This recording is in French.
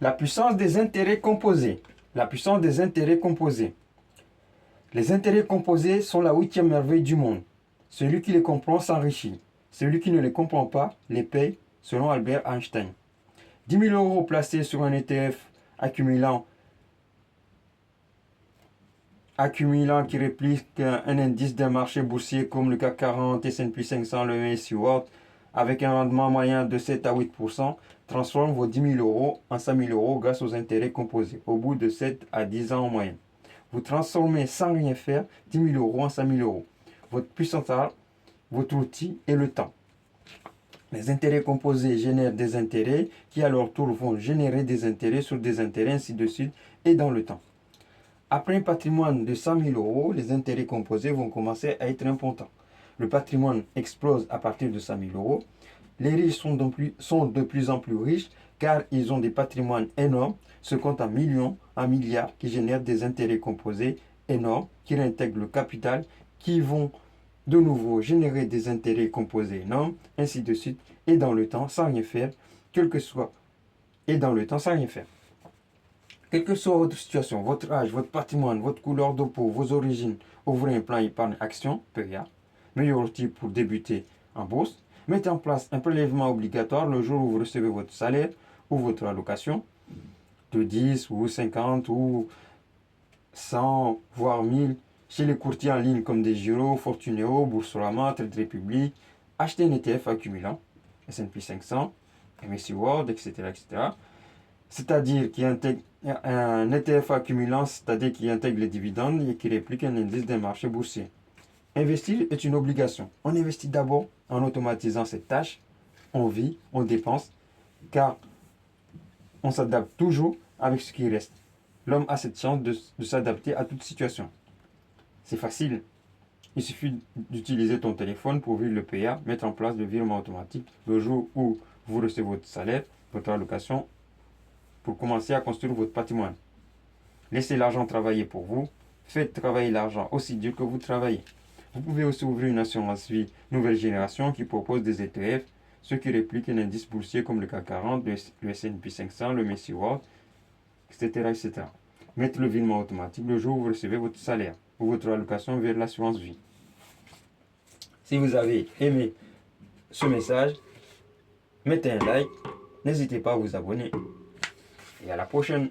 La puissance des intérêts composés. La puissance des intérêts composés. Les intérêts composés sont la huitième merveille du monde. Celui qui les comprend s'enrichit. Celui qui ne les comprend pas les paye, selon Albert Einstein. 10 000 euros placés sur un ETF accumulant qui réplique un indice d'un marché boursier comme le CAC 40, S&P 500, le MSCI World, avec un rendement moyen de 7 à 8%, transforme vos 10 000 euros en 5 000 euros grâce aux intérêts composés, au bout de 7 à 10 ans en moyenne. Vous transformez sans rien faire 10 000 euros en 5 000 euros. Votre puissance, votre outil est le temps. Les intérêts composés génèrent des intérêts qui à leur tour vont générer des intérêts sur des intérêts, ainsi de suite, et dans le temps. Après un patrimoine de 100 000 euros, les intérêts composés vont commencer à être importants. Le patrimoine explose à partir de 100 000 euros. Les riches sont de plus en plus riches car ils ont des patrimoines énormes, se comptent en millions, en milliards, qui génèrent des intérêts composés énormes, qui réintègrent le capital, qui vont de nouveau générer des intérêts composés énormes, ainsi de suite, et dans le temps, sans rien faire, quel que soit, et dans le temps, sans rien faire. Quelle que soit votre situation, votre âge, votre patrimoine, votre couleur de peau, vos origines, ouvrez un plan épargne action, PEA, meilleur outil pour débuter en bourse. Mettez en place un prélèvement obligatoire le jour où vous recevez votre salaire ou votre allocation de 10 ou 50 ou 100, voire 1000 chez les courtiers en ligne comme Desgiro, Fortuneo, Boursorama, Trade Republic. Achetez un ETF accumulant, S&P 500, MSCI World, etc. C'est-à-dire qui intègre un ETF accumulant, c'est-à-dire qui intègre les dividendes et qui réplique un indice d'un marché boursier. Investir est une obligation. On investit d'abord en automatisant cette tâche. On vit, on dépense, car on s'adapte toujours avec ce qui reste. L'homme a cette chance de s'adapter à toute situation. C'est facile. Il suffit d'utiliser ton téléphone pour ouvrir le PA, mettre en place le virement automatique le jour où vous recevez votre salaire, votre allocation, pour commencer à construire votre patrimoine. Laissez l'argent travailler pour vous. Faites travailler l'argent aussi dur que vous travaillez. Vous pouvez aussi ouvrir une assurance vie nouvelle génération qui propose des ETF, ceux qui répliquent un indice boursier comme le CAC 40, le S&P 500, le MSCI World, etc. Mettez le virement automatique le jour où vous recevez votre salaire ou votre allocation vers l'assurance vie. Si vous avez aimé ce message, mettez un like, n'hésitez pas à vous abonner et à la prochaine.